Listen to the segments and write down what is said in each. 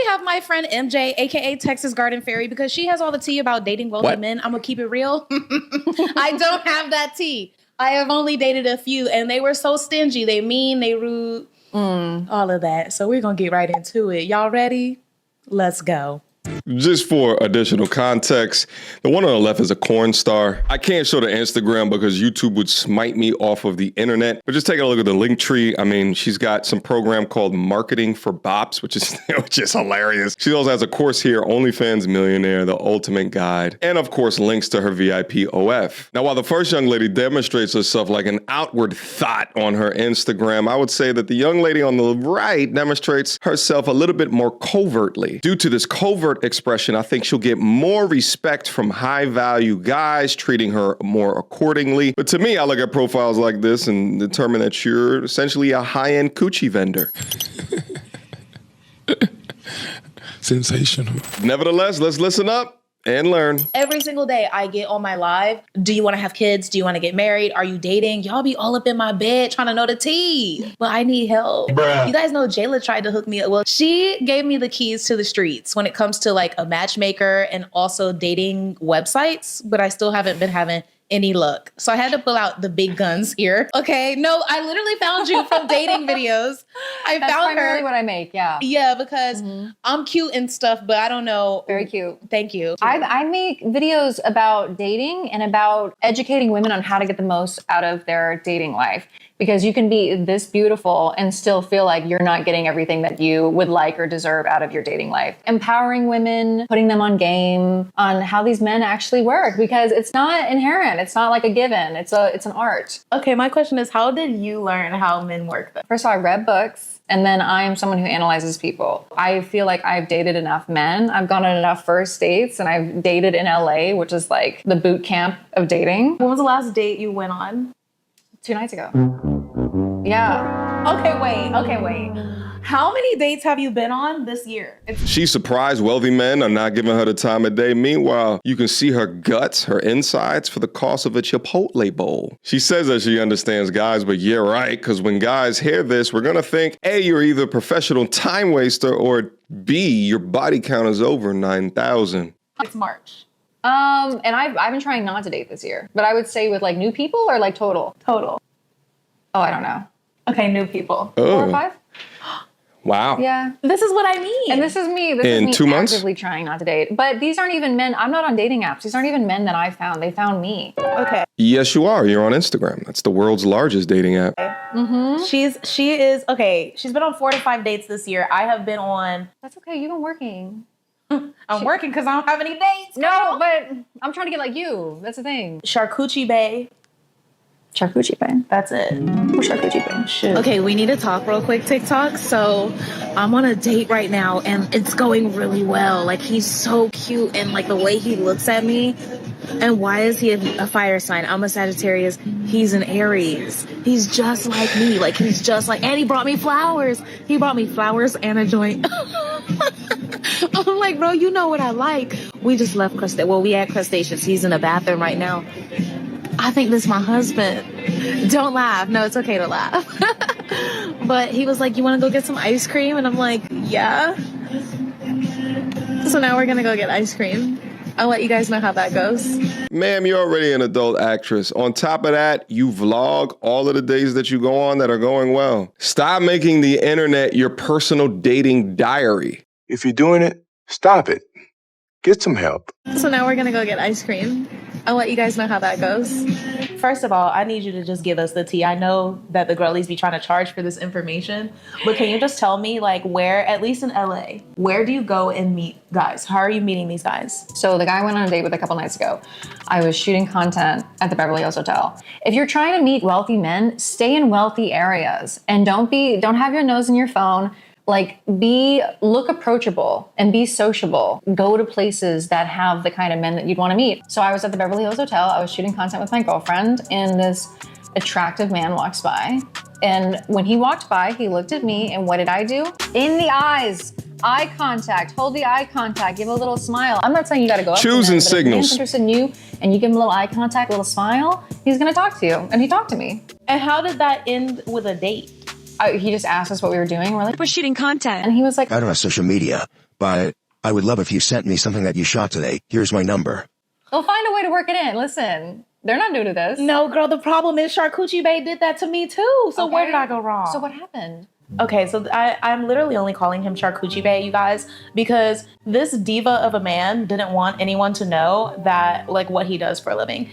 we have my friend MJ, aka Texas Garden Fairy, because she has all the tea about dating wealthy men. I'm gonna keep it real. I don't have that tea. I have only dated a few, and they were so stingy. They mean, they rude, all of that. So we're gonna get right into it. Y'all ready? Let's go. Just for additional context, the one on the left is a corn star. I can't show the Instagram because YouTube would smite me off of the internet. But just taking a look at the link tree, I mean, she's got some program called Marketing for Bops, which is hilarious. She also has a course here, OnlyFans Millionaire, the ultimate guide, and of course, links to her VIP OF. Now, while the first young lady demonstrates herself like an outward thought on her Instagram, I would say that the young lady on the right demonstrates herself a little bit more covertly. Due to this covert expression, I think she'll get more respect from high value guys, treating her more accordingly. But to me, I look at profiles like this and determine that you're essentially a high-end coochie vendor. Sensational. Nevertheless, let's listen up and learn. Every single day I get on my live. Do you want to have kids? Do you want to get married? Are you dating? Y'all be all up in my bed trying to know the tea. But I need help. Bruh. You guys know Jayla tried to hook me up. Well, she gave me the keys to the streets when it comes to like a matchmaker and also dating websites, but I still haven't been having any luck. So I had to pull out the big guns here. Okay, no, I literally found you from dating videos. That's found primarily her. what I make, yeah. Yeah, because I'm cute and stuff, but I don't know. Very cute. Thank you. I make videos about dating and about educating women on how to get the most out of their dating life. Because you can be this beautiful and still feel like you're not getting everything that you would like or deserve out of your dating life. Empowering women, putting them on game on how these men actually work, because it's not inherent. It's not like a given. It's an art. Okay, my question is, how did you learn how men work then? First of all, I read books. And then I am someone who analyzes people. I feel like I've dated enough men. I've gone on enough first dates, and I've dated in LA, which is like the boot camp of dating. When was the last date you went on? 2 nights ago. Yeah. Okay, wait. How many dates have you been on this year? She's surprised wealthy men are not giving her the time of day. Meanwhile, you can see her guts, her insides for the cost of a Chipotle bowl. She says that she understands guys, but yeah, right, because when guys hear this, we're going to think, A, you're either a professional time waster, or B, your body count is over 9,000. It's March. And I've been trying not to date this year, but I would say with like new people or like total? Total. Oh, I don't know. Okay, new people. 4 or 5? Wow. Yeah. This is what I mean. And this is me. This in is 2 me months? actively trying not to date. But these aren't even men. I'm not on dating apps. These aren't even men that I found. They found me. Okay. Yes, you are. You're on Instagram. That's the world's largest dating app. Mm-hmm. She's been on 4 to 5 dates this year. I have been on. That's okay. You've been working. I'm working because I don't have any dates. No, but I'm trying to get like you. That's the thing. Charcuterie Bay. Charcuterie Bay. That's it. Who's Charcuterie Bay? Shit. Okay, we need to talk real quick, TikTok. So I'm on a date right now and it's going really well. Like, he's so cute and like the way he looks at me. And why is he a fire sign? I'm a Sagittarius. He's an Aries. He's just like me. Like, he's just like, and he brought me flowers. He brought me flowers and a joint. I'm like, bro, you know what I like. We just left we at Crustaceans. He's in the bathroom right now. I think this is my husband. Don't laugh. No, it's okay to laugh. But he was like, you want to go get some ice cream? And I'm like, yeah. So now we're going to go get ice cream. I'll let you guys know how that goes. Ma'am, you're already an adult actress. On top of that, you vlog all of the days that you go on that are going well. Stop making the internet your personal dating diary. If you're doing it, stop it. Get some help. So now we're going to go get ice cream. I'll let you guys know how that goes. First of all, I need you to just give us the tea. I know that the girlies be trying to charge for this information, but can you just tell me, like, where, at least in LA, where do you go and meet guys? How are you meeting these guys? So the guy I went on a date with a couple nights ago. I was shooting content at the Beverly Hills Hotel. If you're trying to meet wealthy men, stay in wealthy areas and don't have your nose in your phone. Like, look approachable and be sociable. Go to places that have the kind of men that you'd want to meet. So I was at the Beverly Hills Hotel. I was shooting content with my girlfriend, and this attractive man walks by. And when he walked by, he looked at me, and what did I do? In the eyes. Eye contact. Hold the eye contact. Give a little smile. I'm not saying you got to go up to him, Choosing but if signals. a man's interested in you, and you give him a little eye contact, a little smile, he's going to talk to you. And he talked to me. And how did that end with a date? he just asked us what we were doing. We're like, we're shooting content. and he was like, I don't have social media, but I would love if you sent me something that you shot today. Here's my number. they'll find a way to work it in. Listen, they're not new to this. No, girl, the problem is Charcuterie Bay did that to me too. So Okay. where did I go wrong? So what happened? Okay, so I'm literally only calling him Charcuterie Bay, you guys, because this diva of a man didn't want anyone to know that, like, what he does for a living.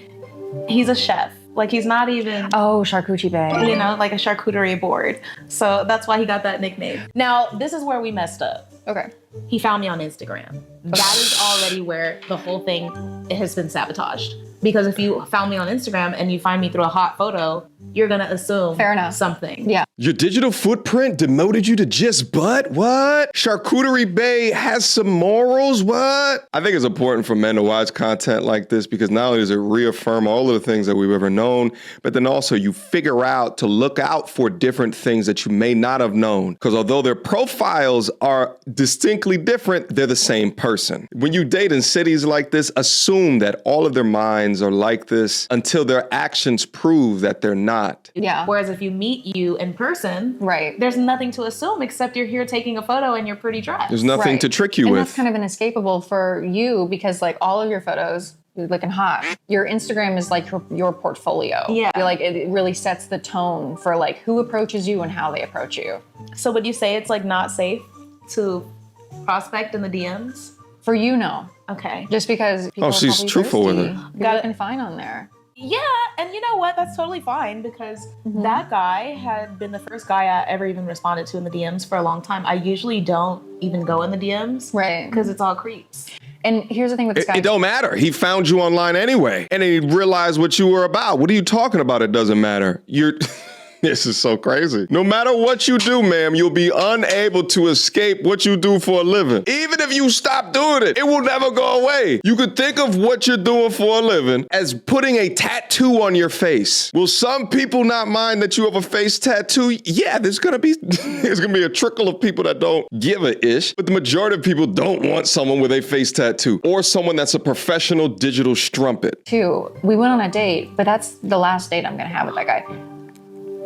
He's a chef. Like, he's not even, Oh, Charcuterie Bay. you know, like a charcuterie board. So that's why he got that nickname. Now, this is where we messed up. Okay. He found me on Instagram. That is already where the whole thing has been sabotaged. Because if you found me on Instagram and you find me through a hot photo, you're going to assume Fair enough. something. Yeah. Your digital footprint demoted you to just butt? What? Charcuterie Bay has some morals? What? I think it's important for men to watch content like this because not only does it reaffirm all of the things that we've ever known, but then also you figure out to look out for different things that you may not have known. Because although their profiles are distinctly different, they're the same person. When you date in cities like this, assume that all of their minds are like this until their actions prove that they're not. Yeah. Whereas if you meet you in person, Right. there's nothing to assume except you're here taking a photo and you're pretty dressed. There's nothing Right. to trick you and with. that's kind of inescapable for you because like all of your photos, you're looking hot. Your Instagram is like your portfolio. Yeah. You're like it really sets the tone for like who approaches you and how they approach you. So would you say it's like not safe to prospect in the DMs? For you, no. Okay. Just because people are she's probably truthful with thirsty. it. You're Got it. looking fine on there. Yeah, and you know what? That's totally fine because that guy had been the first guy I ever even responded to in the DMs for a long time. I usually don't even go in the DMs. Right. Because it's all creeps. And here's the thing with this guy. It don't matter. He found you online anyway. And he realized what you were about. What are you talking about? It doesn't matter. This is so crazy. No matter what you do, ma'am, you'll be unable to escape what you do for a living. Even if you stop doing it, it will never go away. You could think of what you're doing for a living as putting a tattoo on your face. Will some people not mind that you have a face tattoo? Yeah, there's gonna be a trickle of people that don't give a ish, but the majority of people don't want someone with a face tattoo or someone that's a professional digital strumpet. Too, we went on a date, but that's the last date I'm gonna have with that guy.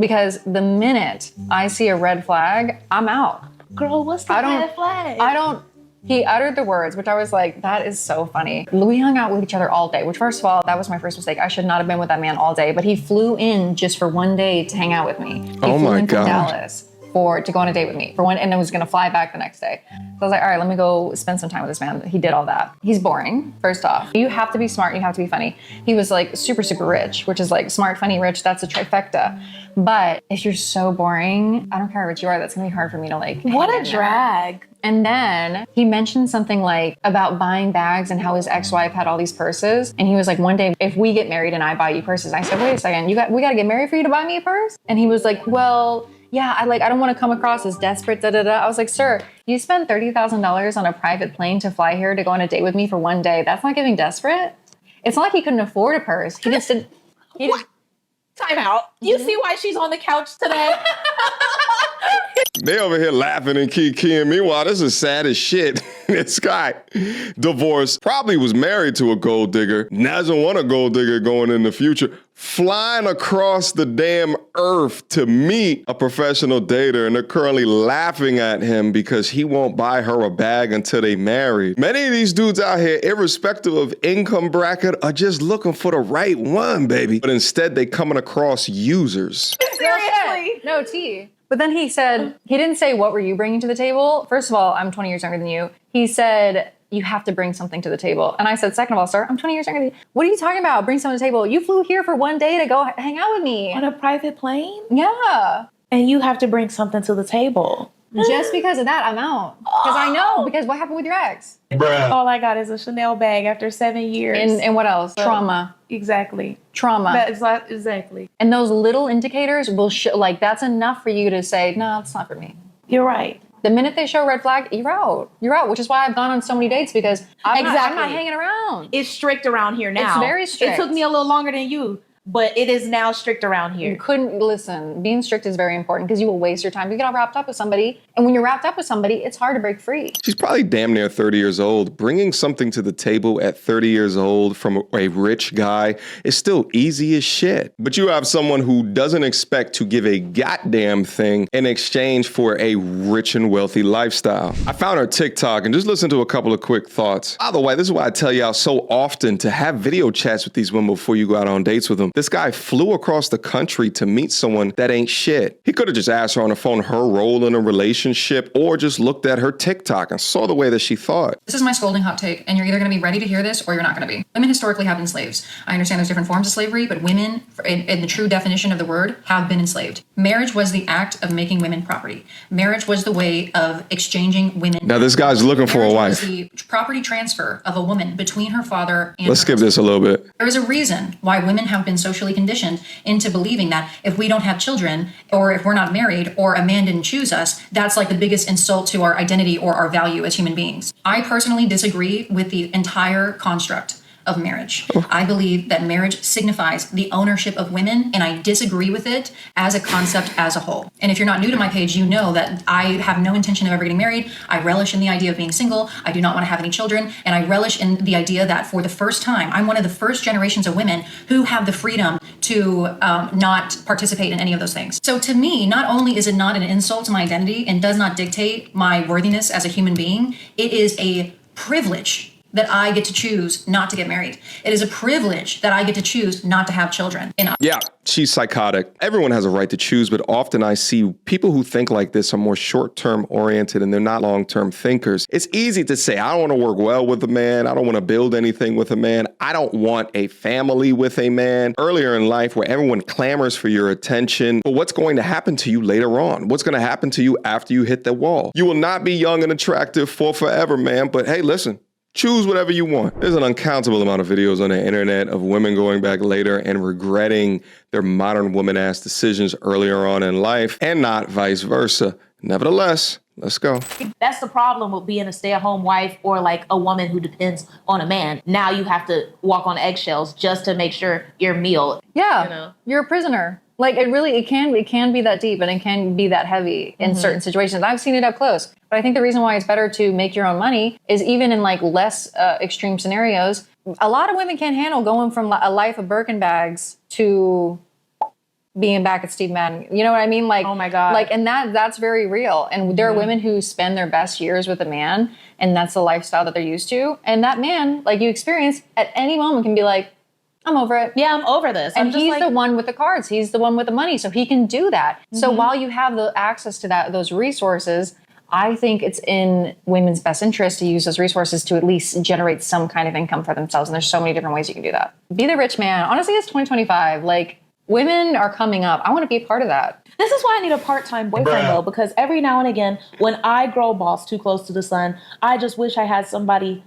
Because the minute I see a red flag, I'm out. Girl, what's the red flag? He uttered the words, which I was like, that is so funny. We hung out with each other all day, which first of all, that was my first mistake. I should not have been with that man all day, but he flew in just for one day to hang out with me. He Oh flew my in from God. Dallas to go on a date with me and then was gonna fly back the next day. So I was like, all right, let me go spend some time with this man. He did all that. He's boring, first off. You have to be smart, you have to be funny. He was like super, super rich, which is like smart, funny, rich, that's a trifecta. But if you're so boring, I don't care how rich you are, that's gonna be hard for me to like. What hang a in there. drag. And then he mentioned something like about buying bags and how his ex-wife had all these purses. And he was like, one day, if we get married and I buy you purses. I said, wait a second, we got to get married for you to buy me a purse? And he was like, well, yeah, I don't want to come across as desperate, da da da. I was like, sir, you spent $30,000 on a private plane to fly here to go on a date with me for one day. That's not giving desperate. It's not like he couldn't afford a purse. He just didn't. Time out. You see why she's on the couch today? They over here laughing and kikiing. Meanwhile, this is sad as shit. This guy, divorced, probably was married to a gold digger, doesn't want a gold digger going in the future, flying across the damn earth to meet a professional dater, and they're currently laughing at him because he won't buy her a bag until they marry. Many of these dudes out here, irrespective of income bracket, are just looking for the right one, baby. But instead, they coming across users. Seriously. No, T. But then he said, he didn't say, what were you bringing to the table? First of all, I'm 20 years younger than you. He said, you have to bring something to the table. And I said, second of all, sir, I'm 20 years younger than you. What are you talking about? Bring something to the table. You flew here for one day to go hang out with me. On a private plane? Yeah. And you have to bring something to the table. Just because of that, I'm out. Because I know. Because what happened with your ex? All I got is a Chanel bag after 7 years. And what else? Trauma. Exactly. Trauma. That's not exactly. And those little indicators will show, like, that's enough for you to say, no, it's not for me. You're right. The minute they show red flag, you're out. You're out, which is why I've gone on so many dates because I'm not hanging around. It's strict around here now. It's very strict. It took me a little longer than you. but it is now strict around here. You couldn't listen. Being strict is very important because you will waste your time. You get all wrapped up with somebody, and when you're wrapped up with somebody, it's hard to break free. She's probably damn near 30 years old. Bringing something to the table at 30 years old from a rich guy is still easy as shit. But you have someone who doesn't expect to give a goddamn thing in exchange for a rich and wealthy lifestyle. I found her TikTok and just listened to a couple of quick thoughts. By the way, this is why I tell y'all so often to have video chats with these women before you go out on dates with them. This guy flew across the country to meet someone that ain't shit. He could have just asked her on the phone her role in a relationship or just looked at her TikTok and saw the way that she thought. This is my scolding hot take, and you're either going to be ready to hear this or you're not going to be. Women historically have been slaves. I understand there's different forms of slavery, but women, in the true definition of the word, have been enslaved. Marriage was the act of making women property. Marriage was the way of exchanging women. Now this guy's looking for a wife. The property transfer of a woman between her father and Let's skip this a little bit. There is a reason why women have been socially conditioned into believing that if we don't have children or if we're not married or a man didn't choose us, that's like the biggest insult to our identity or our value as human beings. I personally disagree with the entire construct of marriage. I believe that marriage signifies the ownership of women, and I disagree with it as a concept as a whole. And if you're not new to my page, you know that I have no intention of ever getting married. I relish in the idea of being single. I do not want to have any children. And I relish in the idea that for the first time, I'm one of the first generations of women who have the freedom to not participate in any of those things. So to me, not only is it not an insult to my identity and does not dictate my worthiness as a human being, it is a privilege that I get to choose not to get married. It is a privilege that I get to choose not to have children. Yeah, she's psychotic. Everyone has a right to choose, but often I see people who think like this are more short-term oriented and they're not long-term thinkers. It's easy to say, I don't want to work well with a man. I don't want to build anything with a man. I don't want a family with a man. Earlier in life where everyone clamors for your attention, but what's going to happen to you later on? What's going to happen to you after you hit the wall? You will not be young and attractive for forever, man. But hey, listen. Choose whatever you want. There's an uncountable amount of videos on the internet of women going back later and regretting their modern woman-ass decisions earlier on in life and not vice versa. Nevertheless, let's go. That's the problem with being a stay-at-home wife or like a woman who depends on a man. Now you have to walk on eggshells just to make sure your meal. Yeah, you're a prisoner. Like it can be that deep and it can be that heavy in certain situations. I've seen it up close. But I think the reason why it's better to make your own money is even in like less extreme scenarios. A lot of women can't handle going from a life of Birkin bags to being back at Steve Madden. You know what I mean? Like, oh my God. Like, and that's very real. And there are women who spend their best years with a man and that's the lifestyle that they're used to. And that man, like you experience at any moment can be like, I'm over it. Yeah, I'm over this. And he's the one with the cards. He's the one with the money. So he can do that. So while you have the access to those resources, I think it's in women's best interest to use those resources to at least generate some kind of income for themselves. And there's so many different ways you can do that. Be the rich man. Honestly, it's 2025. Like, women are coming up. I want to be a part of that. This is why I need a part-time boyfriend, though, because every now and again, when I grow balls too close to the sun, I just wish I had somebody,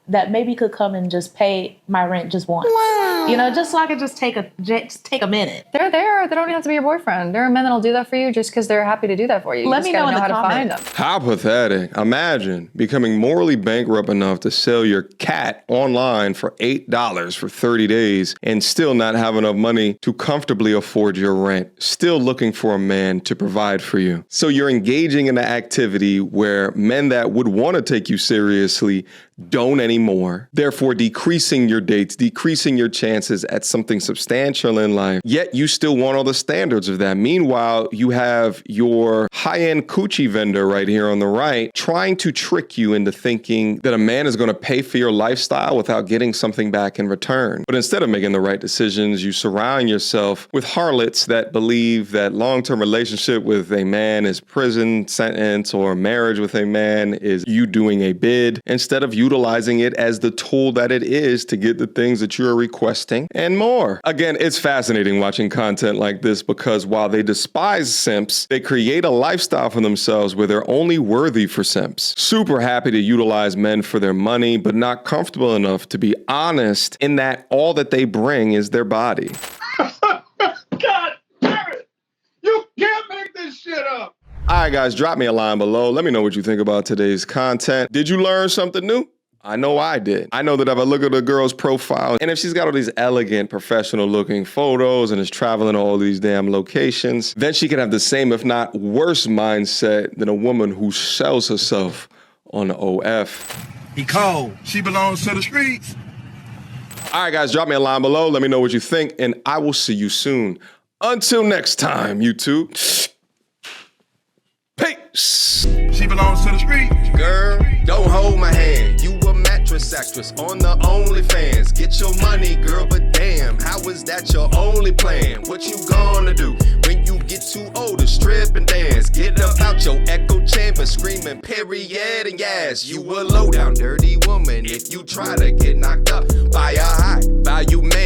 that maybe could come and just pay my rent just once. Wow. Just so I could just take a minute. They're there. They don't have to be your boyfriend. There are men that'll do that for you just because they're happy to do that for you. Let me know in the how comments. to find them. How pathetic. Imagine becoming morally bankrupt enough to sell your cat online for $8 for 30 days and still not have enough money to comfortably afford your rent. Still looking for a man to provide for you. So you're engaging in an activity where men that would want to take you seriously don't anymore, therefore decreasing your dates, decreasing your chances at something substantial in life, yet you still want all the standards of that. Meanwhile, you have your high-end coochie vendor right here on the right trying to trick you into thinking that a man is going to pay for your lifestyle without getting something back in return. But instead of making the right decisions, you surround yourself with harlots that believe that long-term relationship with a man is prison sentence or marriage with a man is you doing a bid instead of utilizing it as the tool that it is to get the things that you're requesting and more. Again, it's fascinating watching content like this because while they despise simps, they create a lifestyle for themselves where they're only worthy for simps. Super happy to utilize men for their money, but not comfortable enough to be honest in that all that they bring is their body. God damn it! You can't make this shit up! All right, guys, drop me a line below. Let me know what you think about today's content. Did you learn something new? I know I did. I know that if I look at a girl's profile, and if she's got all these elegant, professional looking photos and is traveling all these damn locations, then she can have the same, if not worse mindset than a woman who sells herself on the OF. He cold. She belongs to the streets. All right, guys, drop me a line below. Let me know what you think, and I will see you soon. Until next time, YouTube. Peace. She belongs to the streets. Girl, don't hold my hand. You a mattress actress on the OnlyFans. Get your money, girl, but damn, how is that your only plan? What you gonna do when you get too old to strip and dance? Get up out your echo chamber, screaming period and yes. You a low down dirty woman if you try to get knocked up by a high value man.